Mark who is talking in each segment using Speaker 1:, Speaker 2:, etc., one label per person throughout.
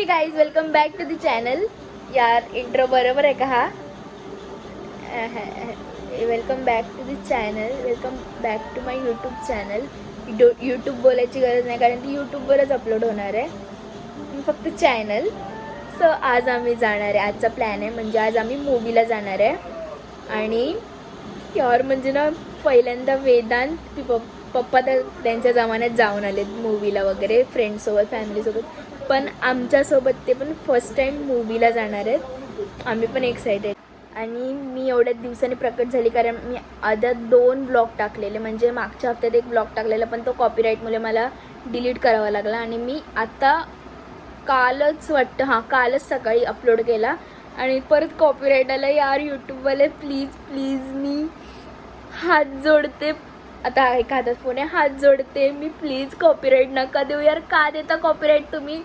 Speaker 1: Guys welcome back to the channel. यार intro बरोबर आहे का हा? Welcome back to the channel, welcome back to my YouTube channel. YouTube बोलायची गरज नाही कारण ती यूट्यूबवरच अपलोड होणार आहे, फक्त चॅनल. सो आज आम्ही जाणार आहे, आजचा प्लॅन आहे म्हणजे आज आम्ही मूवीला जाणार आहे. आणि यार म्हणजे ना पहिल्यांदा वेदांत पप्पा तर त्यांच्या जमान्यात जाऊन आलेत मूवीला वगैरे फ्रेंड्ससोबत फॅमिलीसोबत, पण आमच्यासोबत ते पण फर्स्ट टाईम मूवीला जाणार आहेत. आम्ही पण एक्सायटेड. आणि मी एवढ्याच दिवसांनी प्रकट झाली कारण मी आधी 2 ब्लॉग टाकलेले, म्हणजे मागच्या हफ्त्यात एक ब्लॉग टाकलेला पण तो कॉपीराईटमुळे मला डिलीट करावा लागला. आणि मी आता कालच वाटतं कालच सकाळी अपलोड केला आणि परत कॉपीराईट आला. यार यूट्यूबवाले प्लीज प्लीज मी हात जोडते, आता एका हातात फोन आहे, हात जोडते मी, प्लीज कॉपीराईट नका देऊ यार. का देता कॉपीराईट तुम्ही?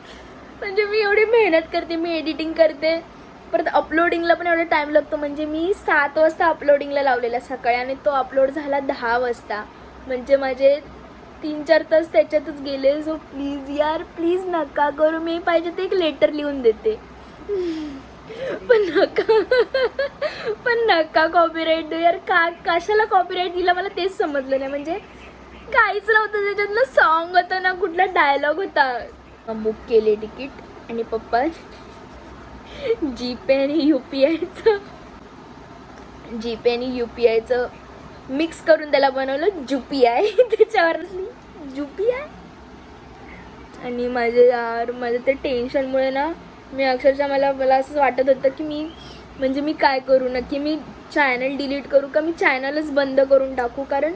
Speaker 1: म्हणजे मी एवढी मेहनत करते, मी एडिटिंग करते, परत अपलोडिंगला पण एवढा टाईम लागतो. म्हणजे मी 7 वाजता अपलोडिंगला लावलेला सकाळी आणि तो अपलोड झाला 10 वाजता, म्हणजे माझे 3-4 तास त्याच्यातच गेले. सो प्लीज यार, प्लीज नका करू. मी पाहिजे ते एक लेटर लिहून देते, पण नका कॉपीराईट देऊ यार. कशाला कॉपीराईट दिला मला तेच समजलं नाही. म्हणजे काहीच नव्हतं त्याच्यातलं, सॉन्ग होतं ना कुठला डायलॉग होता. बुक केले तिकीट आणि पप्पा जीपे आणि UPIचं मिक्स करून त्याला बनवलं JUPI. त्याच्यावर JUPI. आणि माझं ते टेन्शनमुळे ना मी अक्षरशः मला असं वाटत होतं की मी काय करू, नक्की मी चॅनल डिलीट करू का मी चॅनलच बंद करून टाकू, कारण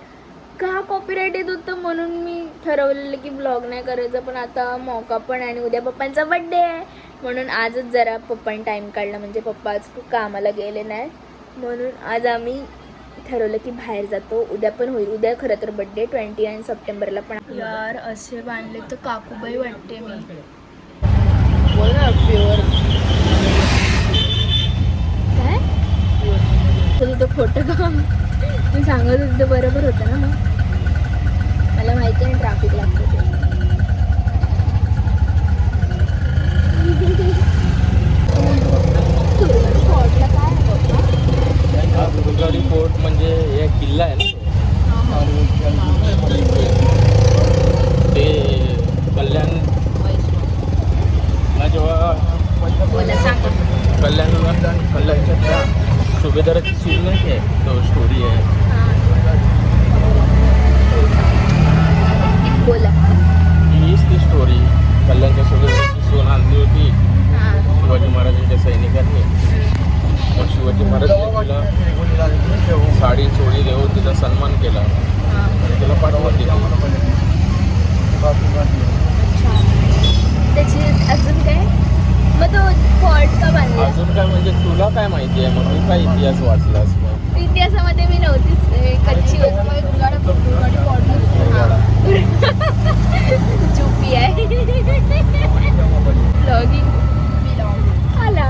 Speaker 1: का कॉपीराईट येत होतं. म्हणून मी ठरवलेलं की ब्लॉग नाही करायचं. पण आता मौका पण आहे आणि उद्या पप्पांचा बड्डे आहे, म्हणून आजच जरा पप्पांनी टाईम काढला. म्हणजे पप्पा आज खूप कामाला गेले नाही, म्हणून आज आम्ही ठरवलं की बाहेर जातो. उद्या पण होईल, उद्या खरं तर बड्डे 29 सप्टेंबरला पण. यार असे बांधले तर काकूबाई वाटते मी. बोल ना प्युअर काय तुझं तो खोटं का? मी सांगत होते बरोबर होतं ना. मग मला माहिती आहे ट्रॅफिक लागतं ते. दुर्गाडी फोर्टला काय आहे?
Speaker 2: दुर्गाडी फोर्ट म्हणजे एक किल्ला आहे ना, ते कल्याण जेव्हा कल्याणच्या त्या सुभेदाराची सीन नाही आहे, तो स्टोरी आहे.
Speaker 1: बोला.
Speaker 2: हीच ती स्टोरी. कल्याणच्या सुभेदाराची सून आणली होती शिवाजी महाराजांच्या सैनिकांनी. मग शिवाजी महाराजांनी तिला साडी चोळी देऊन तिचा सन्मान केला आणि तिला पाठवून दिली.
Speaker 1: त्याची अजून काय मग तो फॉर्ट का बांधला?
Speaker 2: अजून काय म्हणजे तुला काय माहिती आहे? मग मी काय इतिहास वाचलास? मग
Speaker 1: इतिहासामध्ये मी नव्हतीच, कच्ची होती. दुर्गाडी फोर्ट JUPI ब्लॉगिंग आला.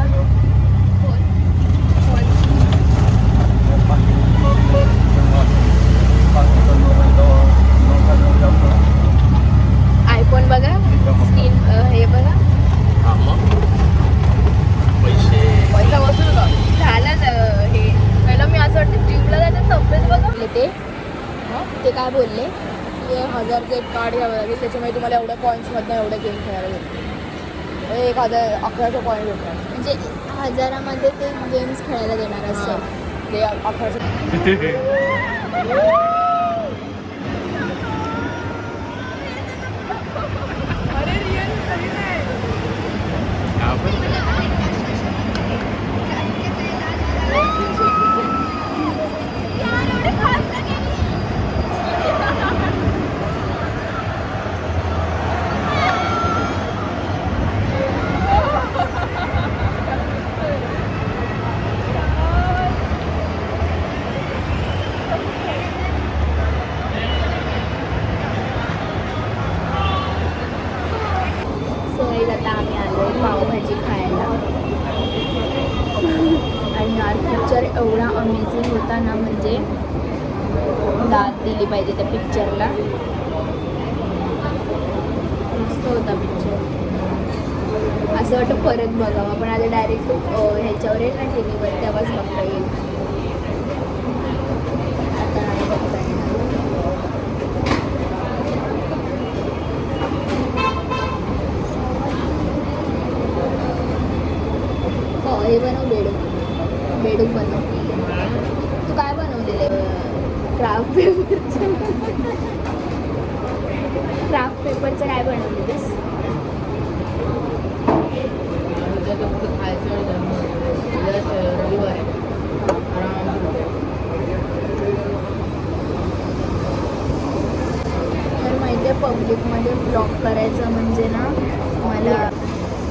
Speaker 1: आयफोन बघा, स्क्रीन हे बघा. पैसा वसूल का झाला हे. पहिला मी असं वाटतं जिमला जायचं, तब्येत बघा. ते काय बोलले की 1000चं एक कार्ड घ्यावं लागेल, त्याच्यामुळे तुम्हाला एवढ्या पॉईंट्समधनं एवढ्या गेम खेळायला भेटतील. 1100 पॉईंट भेटतात, म्हणजे 1000मध्ये ते गेम्स खेळायला देणार असं. ते 1100. आता आम्ही आलो पावभाजी खायला. आणि यार पिक्चर एवढा अमेझिंग होता ना, म्हणजे दाद दिली पाहिजे त्या पिक्चरला. मस्त होता पिक्चर. असं वाटतं परत बघावं, पण आता डायरेक्ट ह्याच्यावर आहे ना टीव्हीवर, तेव्हाच बघता येईल. आता नाही बघता येणार. हो, हे बनव बेडूक बनव. तू काय बनवलेलं क्राफ्ट पेपरचं? क्राफ्ट पेपरचं काय बनवलेलीस? तर माहिती आहे पब्लिकमध्ये ब्लॉग करायचं म्हणजे ना मला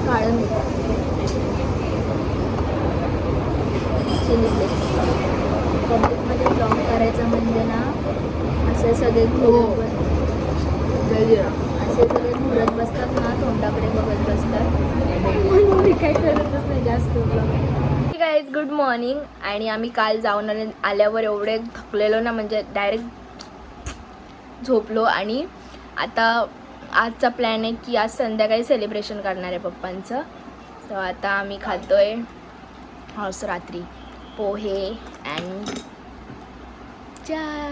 Speaker 1: काढून येतं. पब्लिकमध्ये ब्लॉग करायचं म्हणजे ना असे सगळे असे सगळे घुरत बसतात ना, तोंडाकडे बघत बसतात, म्हणून मी काय करतच नाही जास्त ब्लॉग. Guys good morning. आणि आम्ही काल जाऊन आल्यावर एवढे थकलेलो ना, म्हणजे डायरेक्ट झोपलो. आणि आता आजचा प्लॅन आहे की आज संध्याकाळी सेलिब्रेशन करणार आहे पप्पांचं. तर आता आम्ही खातोय आज रात्री पोहे अँड चहा.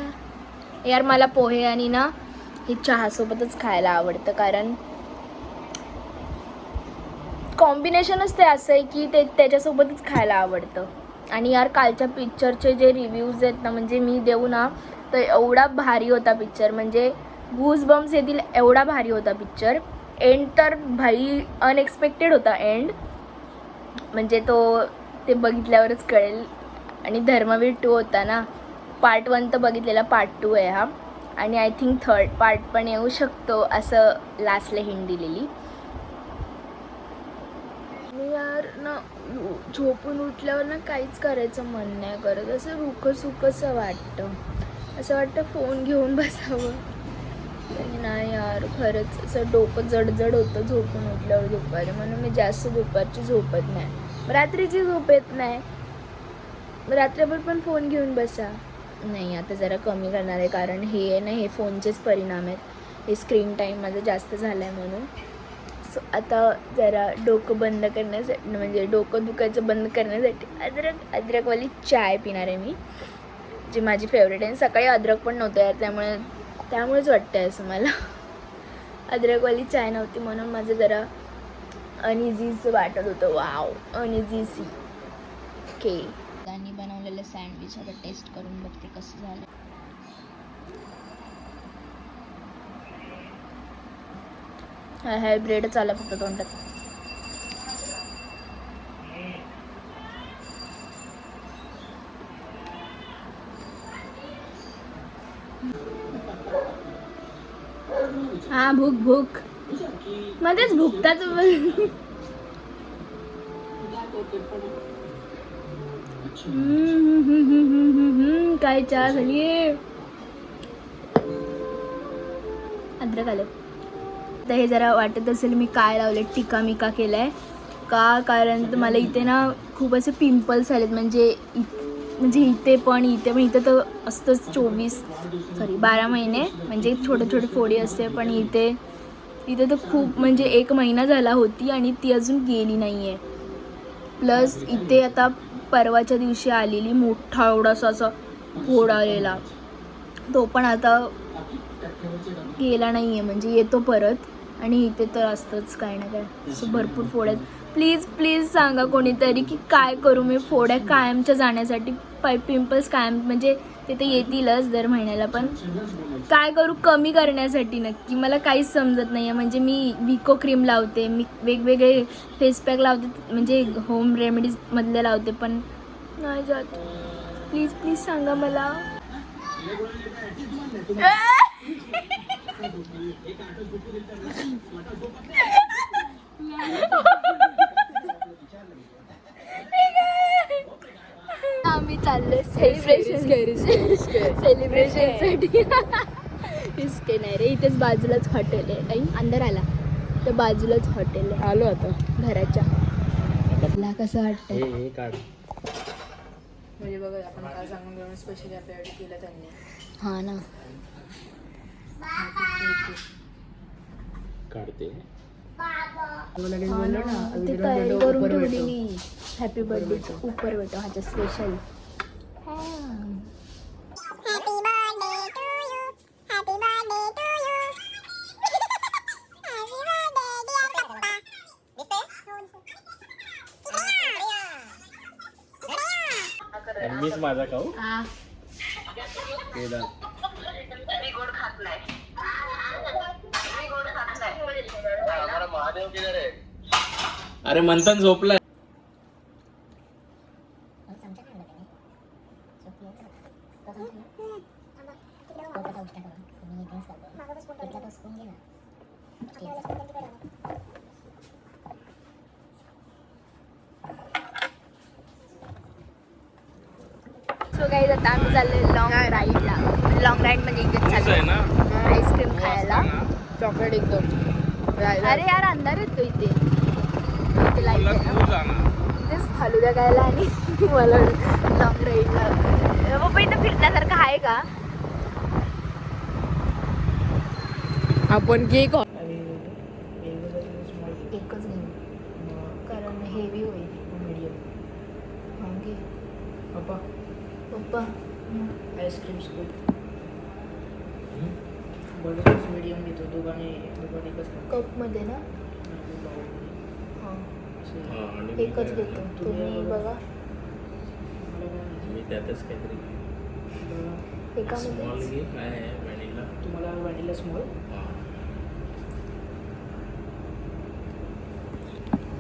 Speaker 1: यार मला पोहे आणि ना हे चहासोबतच खायला आवडतं, कारण कॉम्बिनेशनच ते असं आहे की ते त्याच्यासोबतच खायला आवडतं. आणि यार कालच्या पिक्चरचे जे रिव्ह्यूज आहेत ना, म्हणजे मी देऊ ना तर एवढा भारी होता पिक्चर, म्हणजे गूज बम्स येतील एवढा भारी होता पिक्चर. एंड तर भाई अनएक्सपेक्टेड होता एंड, म्हणजे ते बघितल्यावरच कळेल. आणि धर्मवीर 2 होता ना, पार्ट 1 तर बघितलेला, पार्ट 2 आहे हा. आणि आय थिंक 3rd पार्ट पण येऊ शकतो असं लास्टला हिंट दिलेली. मी यार ना झोपून उठल्यावर ना काहीच करायचं मन नाही करत, असं रुखसुखसं वाटतं, असं वाटतं फोन घेऊन बसावं. आणि नाही यार खरंच असं डोकं जडजड होतं झोपून उठल्यावर दुपारी, म्हणून मी जास्त दुपारची झोपत नाही. रात्रीची झोप येत नाही, रात्रभर पण फोन घेऊन बसा. नाही आता जरा कमी करणार आहे, कारण हे आहे ना हे फोनचेच परिणाम आहेत, हे स्क्रीन टाईम माझं जास्त झालं आहे म्हणून. सो आता जरा डोकं बंद करण्यासाठी, म्हणजे डोकं दुखायचं बंद करण्यासाठी अद्रकवाली चाय पिणार आहे मी, जी माझी फेवरेट आहे. सकाळी अद्रक पण नव्हतं यार, त्यामुळेच वाटतं आहे असं मला. अद्रकवाली चाय नव्हती म्हणून माझं जरा अनइझीच वाटत होतं. Wow uneasy okay. त्यांनी बनवलेलं सँडविच आता टेस्ट करून बघते कसं झालं. हा ब्रेडच आला फक्त तोंडात. हा भूक मध्येच भुकतात. काय चहा झाली. अद्रक आलं तर हे जरा वाटत असेल मी काय लावले, टिका मिका केलाय का, कारण मला इथे ना खूप असे पिंपल्स आलेत, म्हणजे इथे पण इथं तर असतंच 12 महिने, म्हणजे छोटे छोटे फोडी असते, पण इथे तर खूप, म्हणजे 1 महिना झाला होती आणि ती अजून गेली नाही आहे. प्लस इथे आता परवाच्या दिवशी आलेली मोठा एवढासा असा फोड आलेला, तो पण आता गेला नाही आहे, म्हणजे येतो परत. आणि इथे तर असतंच काय ना काय, असं भरपूर फोड आहेत. प्लीज सांगा कोणीतरी की काय करू मी फोड्या कायमच्या जाण्यासाठी. पिंपल्स कायम, म्हणजे ते तर येतीलच दर महिन्याला, पण काय करू कमी करण्यासाठी नक्की मला काहीच समजत नाही आहे. म्हणजे मी विको क्रीम लावते, मी वेगवेगळे फेस पॅक लावते, म्हणजे होम रेमेडीजमधले लावते, पण नाही जात. प्लीज सांगा मला. आम्ही चाललोय सेलिब्रेशनसाठी. इसके नाही रे, इथेच बाजूलाच हॉटेल आहे. टाईम अंदर आला तर बाजूलाच हॉटेल आहे. आलो आता घराच्या. मला कसं वाटतं
Speaker 2: हे काढ,
Speaker 3: म्हणजे बघा आपण काय सांगून घेऊन स्पेशली आपल्याकडे केलं त्यांनी.
Speaker 1: हा ना,
Speaker 2: काढते.
Speaker 3: लगेच बोललो ना
Speaker 1: ती तयारी करून ठेवलेली हॅपी बर्थडे उपर बेटो ह्याच्या स्पेशल
Speaker 2: मीच माझा खाऊ अरे मंथन झोपलाय.
Speaker 1: सो काही आता आम्ही चाललोय लॉंग राईडला. लॉंग राईड म्हणजे इथेच
Speaker 2: आहे
Speaker 1: चाललोय
Speaker 2: ना
Speaker 1: आईस्क्रीम खायला.
Speaker 3: चॉकलेट एकदम
Speaker 1: अरे यार अंधार येतो इथे इथे लाईट आहे ना
Speaker 2: तू जाणार.
Speaker 1: इथेच फालुदा खायला आणि मला लॉंग राईडला. बाबा इथं फिरण्यासारखं आहे का?
Speaker 3: आपण केक
Speaker 1: एकच घेऊ कारण हेवी होईल. हा, घे. पप्पा
Speaker 3: आईस्क्रीम स्कूप बर्डच मीडियम घेतो दोघांनी एकच
Speaker 1: कपमध्ये ना हां एकच घेतो. तुम्ही बघा
Speaker 2: मी त्यातच काहीतरी
Speaker 1: एकामध्ये
Speaker 2: घे. काय आहे व्हॅनिला?
Speaker 3: तुम्हाला व्हॅनिला स्मॉल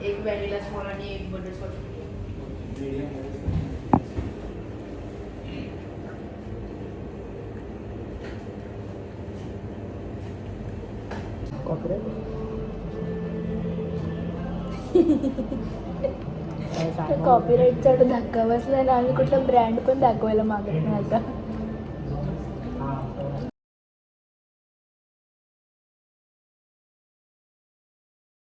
Speaker 3: एक व्हॅनिला स्मॉल आणि एक बटरस्कॉच
Speaker 1: कॉपीराईटचा धक्का बसला ना. आम्ही कुठला ब्रँड पण दाखवायला मागत नाही आता.